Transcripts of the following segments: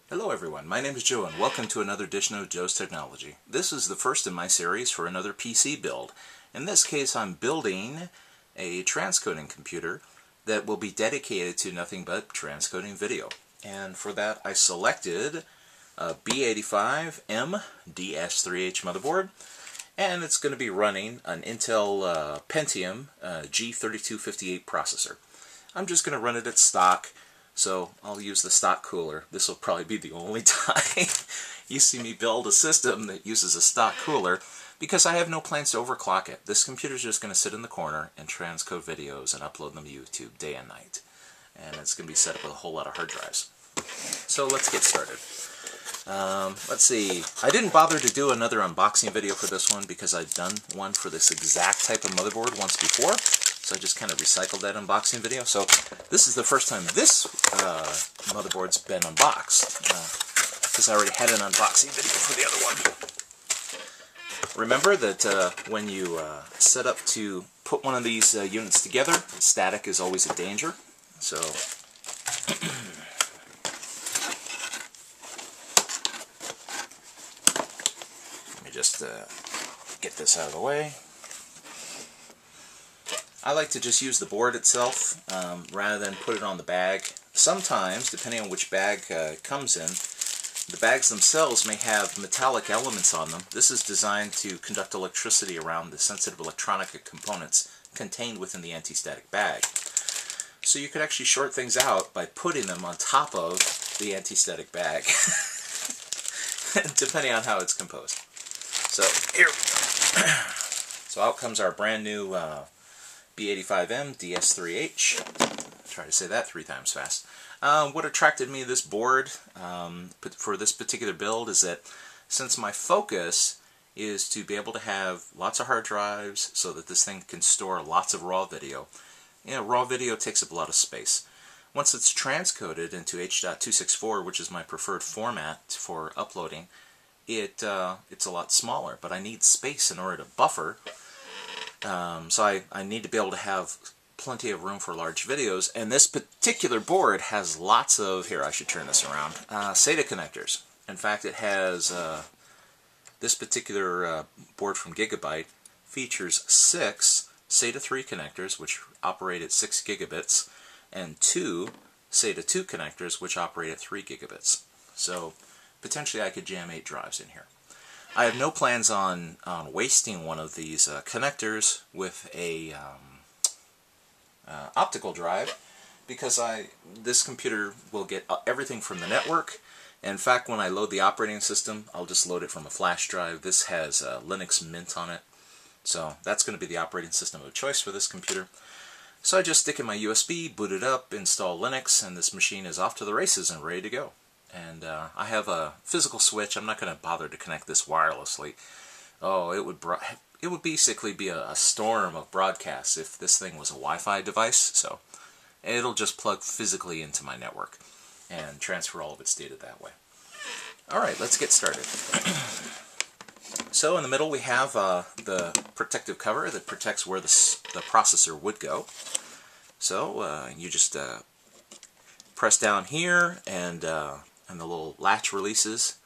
Hello everyone, my name is Joe and welcome to another edition of Joe's Technology. This is the first in my series for another PC build. In this case I'm building a transcoding computer that will be dedicated to nothing but transcoding video. And for that I selected a B85M DS3H motherboard, and it's going to be running an Intel Pentium G3258 processor. I'm just going to run it at stock. So I'll use the stock cooler. This will probably be the only time you see me build a system that uses a stock cooler, because I have no plans to overclock it. This computer's just going to sit in the corner and transcode videos and upload them to YouTube day and night. And it's going to be set up with a whole lot of hard drives. So let's get started. Let's see. I didn't bother to do another unboxing video for this one because I've done one for this exact type of motherboard once before. So I just kind of recycled that unboxing video. So this is the first time this motherboard's been unboxed, because I already had an unboxing video for the other one. Remember that when you set up to put one of these units together, static is always a danger. So let me just get this out of the way. I like to just use the board itself rather than put it on the bag. Sometimes, depending on which bag it comes in, the bags themselves may have metallic elements on them. This is designed to conduct electricity around the sensitive electronic components contained within the anti-static bag. So you could actually short things out by putting them on top of the anti-static bag, depending on how it's composed. So here we go. So out comes our brand new B85M DS3H. Try to say that 3 times fast. What attracted me to this board for this particular build is that since my focus is to be able to have lots of hard drives so that this thing can store lots of raw video, raw video takes up a lot of space. Once it's transcoded into H.264, which is my preferred format for uploading, it's a lot smaller, but I need space in order to buffer. So I need to be able to have plenty of room for large videos, and this particular board has lots of, here I should turn this around, SATA connectors. In fact, it has, this particular board from Gigabyte features 6 SATA 3 connectors, which operate at 6 gigabits, and 2 SATA 2 connectors, which operate at 3 gigabits. So potentially I could jam 8 drives in here. I have no plans on wasting one of these connectors with a optical drive, because this computer will get everything from the network. In fact, when I load the operating system, I'll just load it from a flash drive. This has Linux Mint on it, so that's going to be the operating system of choice for this computer. So I just stick in my USB, boot it up, install Linux, and this machine is off to the races and ready to go. And I have a physical switch. I'm not going to bother to connect this wirelessly. Oh, it would basically be a storm of broadcasts if this thing was a Wi-Fi device. So it'll just plug physically into my network and transfer all of its data that way. Alright, let's get started. So in the middle we have the protective cover that protects where the processor would go. So you just press down here, and the little latch releases.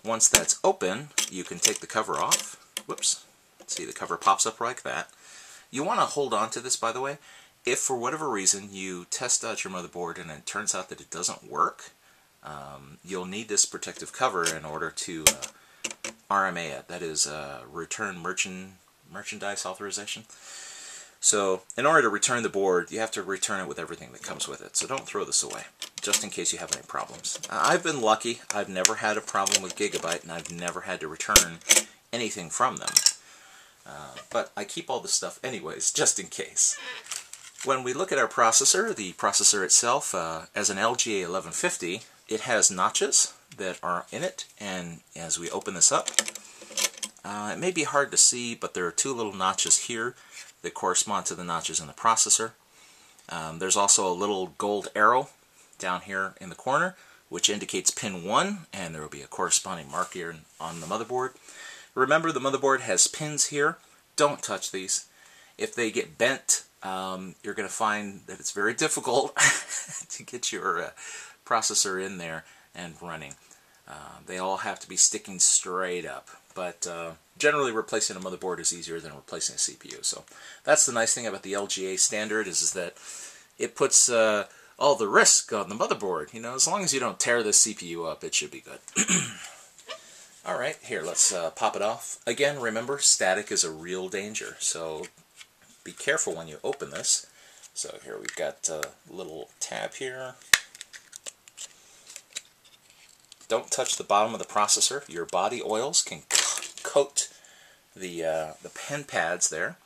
Once that's open, you can take the cover off. Whoops. See, the cover pops up like that. You want to hold on to this, by the way. If for whatever reason you test out your motherboard and it turns out that it doesn't work, you'll need this protective cover in order to RMA it. That is Return Merchandise Authorization. So in order to return the board, you have to return it with everything that comes with it. So don't throw this away, just in case you have any problems. I've been lucky. I've never had a problem with Gigabyte, and I've never had to return anything from them. But I keep all this stuff anyways, just in case. When we look at our processor, the processor itself, as an LGA 1150, it has notches that are in it, and as we open this up, it may be hard to see, but there are 2 little notches here that correspond to the notches in the processor. There's also a little gold arrow down here in the corner, which indicates pin 1, and there will be a corresponding marker on the motherboard. Remember, the motherboard has pins here. Don't touch these. If they get bent, you're going to find that it's very difficult to get your processor in there. and running. They all have to be sticking straight up, but generally replacing a motherboard is easier than replacing a CPU. So that's the nice thing about the LGA standard is that it puts all the risk on the motherboard. You know, as long as you don't tear the CPU up, it should be good. Alright, here, let's pop it off. Again, remember, static is a real danger, so be careful when you open this. So here we've got a little tab here. Don't touch the bottom of the processor. Your body oils can coat the pen pads there,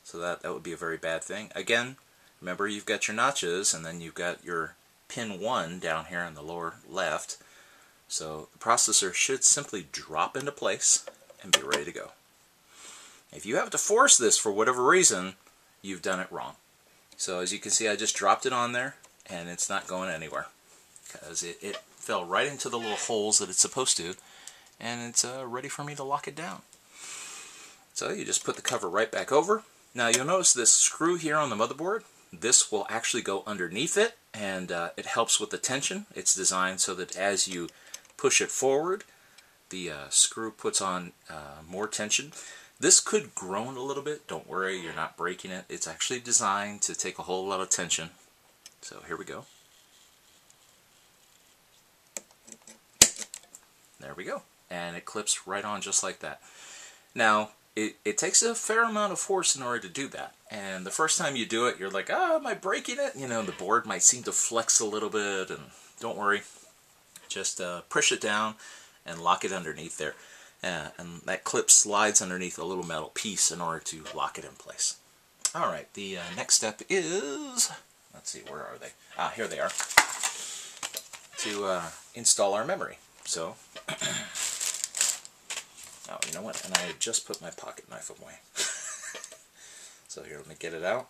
so that would be a very bad thing. Again, remember you've got your notches, and then you've got your pin 1 down here in the lower left. So the processor should simply drop into place and be ready to go. If you have to force this for whatever reason, you've done it wrong. So as you can see, I just dropped it on there, and it's not going anywhere because it fell right into the little holes that it's supposed to, and it's ready for me to lock it down. So you just put the cover right back over. Now you'll notice this screw here on the motherboard. This will actually go underneath it, and it helps with the tension. It's designed so that as you push it forward, the screw puts on more tension. This could groan a little bit. Don't worry, you're not breaking it. It's actually designed to take a whole lot of tension. So here we go. There we go. And it clips right on just like that. Now, it takes a fair amount of force in order to do that. And the first time you do it, you're like, oh, am I breaking it? You know, the board might seem to flex a little bit, and don't worry. Just push it down and lock it underneath there. And that clip slides underneath a little metal piece in order to lock it in place. Alright, the next step is, let's see, where are they? Ah, here they are. To install our memory. So, oh, you know what? And I had just put my pocket knife away. So here, let me get it out.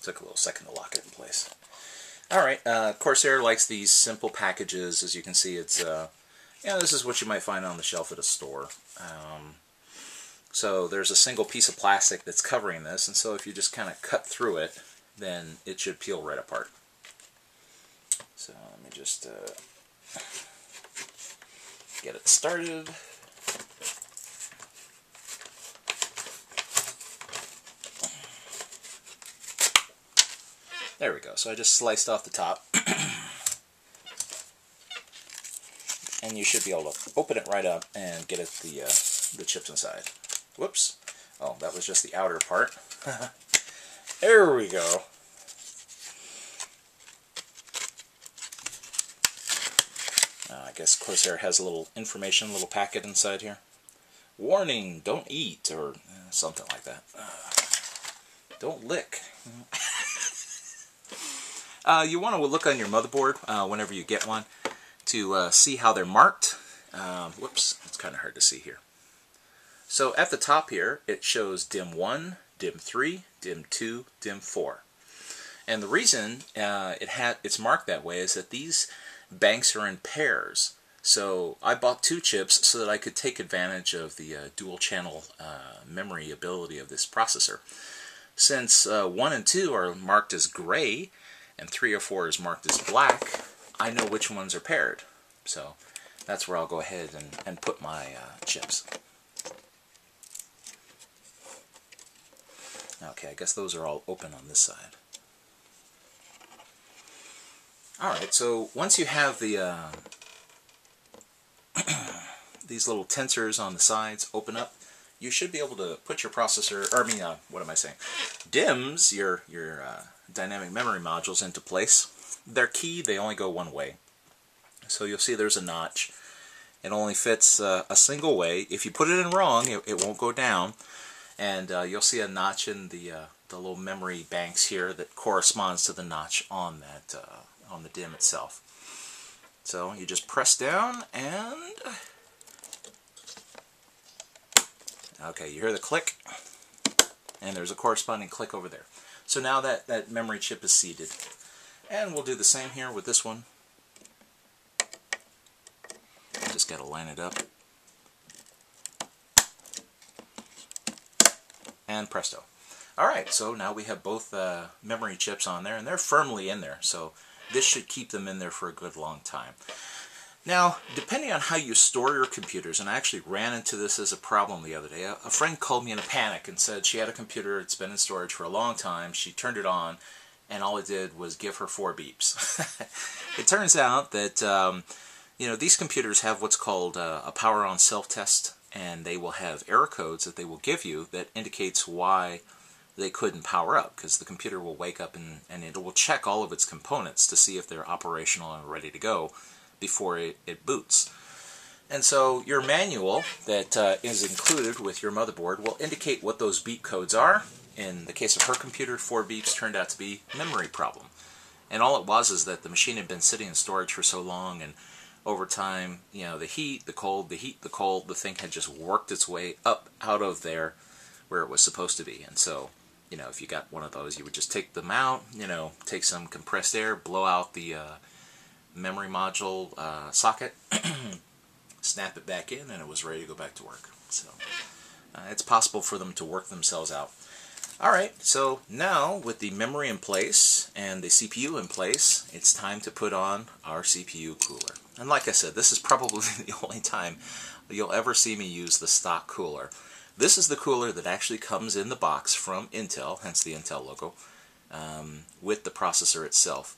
Took a little second to lock it in place. Alright, Corsair likes these simple packages. As you can see, it's, this is what you might find on the shelf at a store. So there's a single piece of plastic that's covering this, and so if you just kind of cut through it, then it should peel right apart. So let me just get it started. There we go. So I just sliced off the top. And you should be able to open it right up and get at the chips inside. Whoops. Oh, that was just the outer part. There we go. I guess Corsair has a little information, a little packet inside here. Warning, don't eat, or something like that. Don't lick. You want to look on your motherboard whenever you get one to see how they're marked. Whoops, it's kind of hard to see here. So at the top here, it shows DIM 1, DIM 3, DIM 2, DIM 4. And the reason it's marked that way is that these banks are in pairs. So I bought 2 chips so that I could take advantage of the dual channel memory ability of this processor. Since 1 and 2 are marked as gray, and 3 or 4 is marked as black, I know which ones are paired. So that's where I'll go ahead and put my chips. Okay, I guess those are all open on this side. Alright, so once you have the these little tensors on the sides open up, you should be able to put your processor, or I mean, what am I saying? DIMMs, your dynamic memory modules into place. They're key, they only go one way. So you'll see there's a notch. It only fits a single way. If you put it in wrong, it won't go down. And you'll see a notch in the little memory banks here that corresponds to the notch on that on the DIMM itself. So you just press down and okay, you hear the click, and there's a corresponding click over there. So now that memory chip is seated. And we'll do the same here with this one. Just got to line it up. And presto. Alright, so now we have both memory chips on there, and they're firmly in there, so this should keep them in there for a good long time. Now, depending on how you store your computers, and I actually ran into this as a problem the other day. A friend called me in a panic and said she had a computer, it's been in storage for a long time, she turned it on, and all it did was give her 4 beeps. It turns out that you know, these computers have what's called a power on self-test, and they will have error codes that they will give you that indicates why they couldn't power up, because the computer will wake up and it will check all of its components to see if they're operational and ready to go before it boots. And so your manual that is included with your motherboard will indicate what those beep codes are. In the case of her computer, 4 beeps turned out to be a memory problem. And all it was is that the machine had been sitting in storage for so long, and over time, you know, the heat, the cold, the heat, the cold, the thing had just worked its way up out of there where it was supposed to be. And so, you know, if you got one of those, you would just take them out, you know, take some compressed air, blow out the memory module socket, snap it back in, and it was ready to go back to work. So it's possible for them to work themselves out. Alright, so now with the memory in place and the CPU in place, it's time to put on our CPU cooler. And like I said, this is probably the only time you'll ever see me use the stock cooler. This is the cooler that actually comes in the box from Intel, hence the Intel logo, with the processor itself.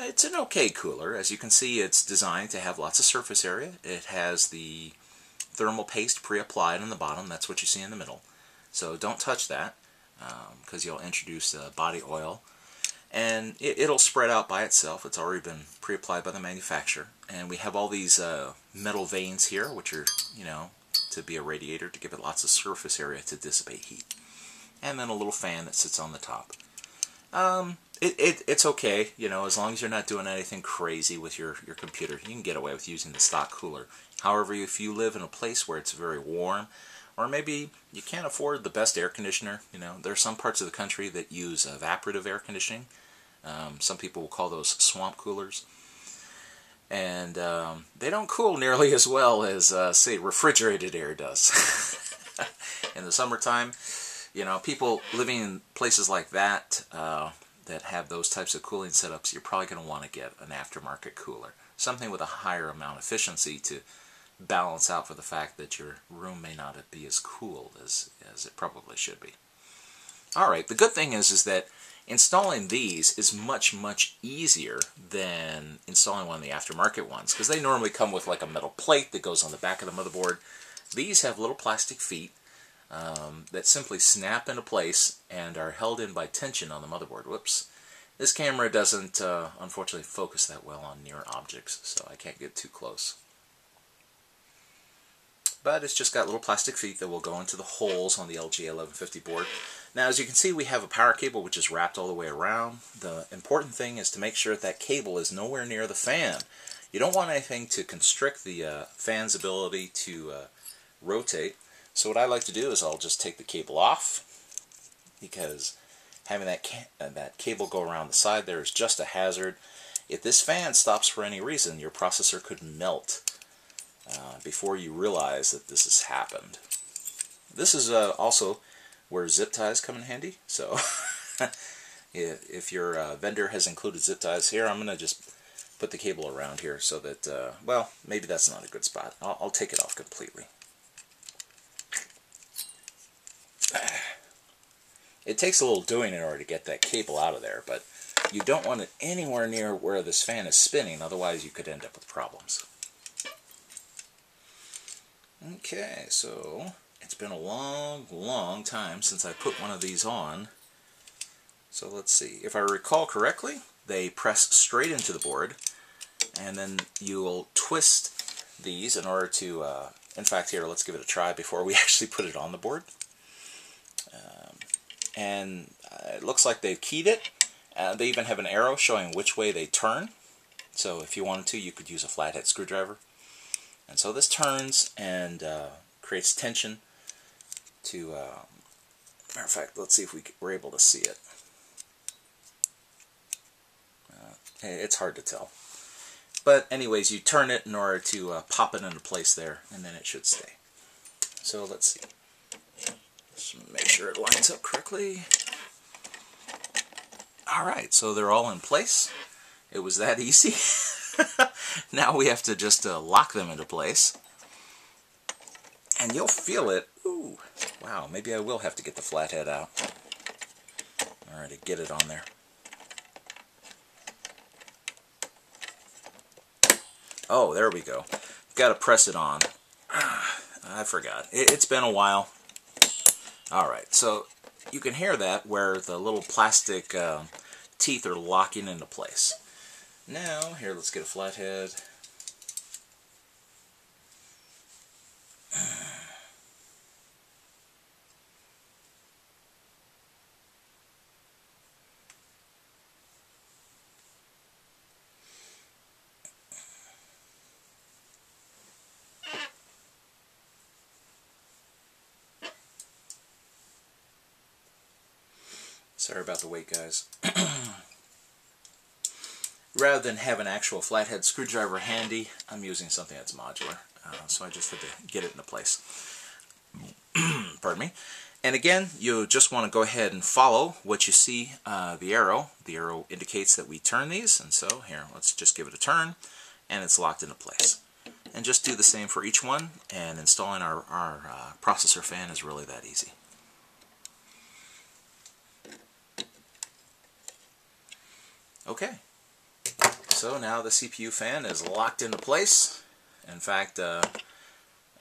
It's an okay cooler. As you can see, it's designed to have lots of surface area. It has the thermal paste pre-applied on the bottom. That's what you see in the middle. So don't touch that, because you'll introduce body oil. And it'll spread out by itself. It's already been pre-applied by the manufacturer. And we have all these metal vanes here, which are, you know, to be a radiator, to give it lots of surface area to dissipate heat. And then a little fan that sits on the top. It's okay, you know, as long as you're not doing anything crazy with your computer. You can get away with using the stock cooler. However, if you live in a place where it's very warm, or maybe you can't afford the best air conditioner, you know, there are some parts of the country that use evaporative air conditioning. Some people will call those swamp coolers. And they don't cool nearly as well as, say, refrigerated air does. In the summertime, you know, people living in places like that that have those types of cooling setups, you're probably going to want to get an aftermarket cooler. Something with a higher amount of efficiency to balance out for the fact that your room may not be as cool as it probably should be. Alright, the good thing is that installing these is much, much easier than installing one of the aftermarket ones, because they normally come with like a metal plate that goes on the back of the motherboard. These have little plastic feet that simply snap into place and are held in by tension on the motherboard. Whoops. This camera doesn't, unfortunately, focus that well on near objects, so I can't get too close. But it's just got little plastic feet that will go into the holes on the LG 1150 board. Now, as you can see, we have a power cable which is wrapped all the way around. The important thing is to make sure that cable is nowhere near the fan. You don't want anything to constrict the fan's ability to rotate. So what I like to do is I'll just take the cable off, because having that cable go around the side there is just a hazard. If this fan stops for any reason, your processor could melt before you realize that this has happened. This is also where zip ties come in handy. So if your vendor has included zip ties here, I'm going to just put the cable around here so that, well, maybe that's not a good spot. I'll take it off completely. It takes a little doing in order to get that cable out of there, but you don't want it anywhere near where this fan is spinning, otherwise you could end up with problems. Okay, so it's been a long, long time since I put one of these on. So let's see. If I recall correctly, they press straight into the board, and then you will twist these in order to, in fact, here, let's give it a try before we actually put it on the board. And it looks like they've keyed it. They even have an arrow showing which way they turn. So if you wanted to, you could use a flathead screwdriver. And so this turns and creates tension to, matter of fact, let's see if we're able to see it. It's hard to tell. But anyways, you turn it in order to pop it into place there, and then it should stay. So let's see. Just make sure it lines up correctly. Alright, so they're all in place. It was that easy. Now we have to just lock them into place. And you'll feel it. Ooh, wow, maybe I will have to get the flathead out. Alright, to get it on there. Oh, there we go. Got to press it on. I forgot. It's been a while. Alright, so you can hear that where the little plastic teeth are locking into place. Now, here, let's get a flathead. Sorry about the wait, guys. Rather than have an actual flathead screwdriver handy, I'm using something that's modular. So I just had to get it into place. Pardon me. And again, you just want to go ahead and follow what you see, the arrow. The arrow indicates that we turn these, and so here, let's just give it a turn, and it's locked into place. And just do the same for each one, and installing our processor fan is really that easy. Okay, so now the CPU fan is locked into place. In fact,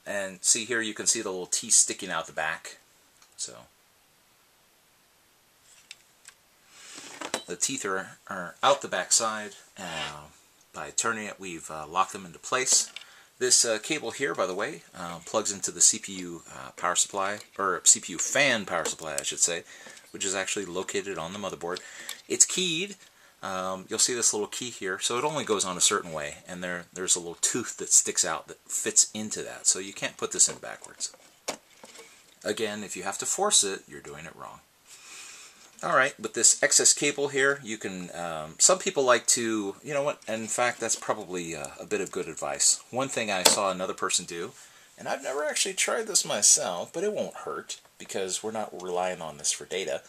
and see here, you can see the little teeth sticking out the back. So the teeth are out the back side. By turning it, we've locked them into place. This cable here, by the way, plugs into the CPU power supply, or CPU fan power supply, I should say, which is actually located on the motherboard. It's keyed. You'll see this little key here, so it only goes on a certain way, and there's a little tooth that sticks out that fits into that, so you can't put this in backwards. Again, if you have to force it, you're doing it wrong. Alright, with this excess cable here, you can, some people like to, you know what, in fact, that's probably a bit of good advice. One thing I saw another person do, and I've never actually tried this myself, but it won't hurt, because we're not relying on this for data,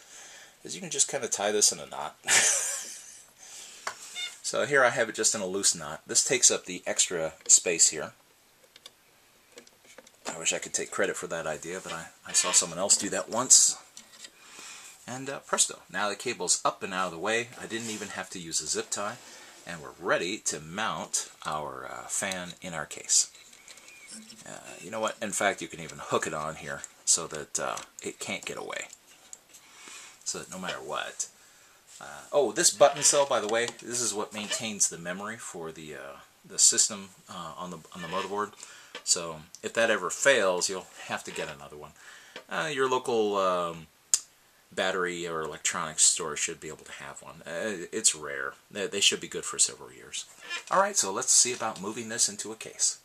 is you can just kind of tie this in a knot. So here I have it just in a loose knot. This takes up the extra space here. I wish I could take credit for that idea, but I saw someone else do that once. And presto, now the cable's up and out of the way. I didn't even have to use a zip tie, and we're ready to mount our fan in our case. You know what? In fact, you can even hook it on here so that it can't get away. So that no matter what. Oh, this button cell, by the way, this is what maintains the memory for the system on the motherboard. So if that ever fails, you'll have to get another one. Your local battery or electronics store should be able to have one. It's rare. They should be good for several years. Alright, so let's see about moving this into a case.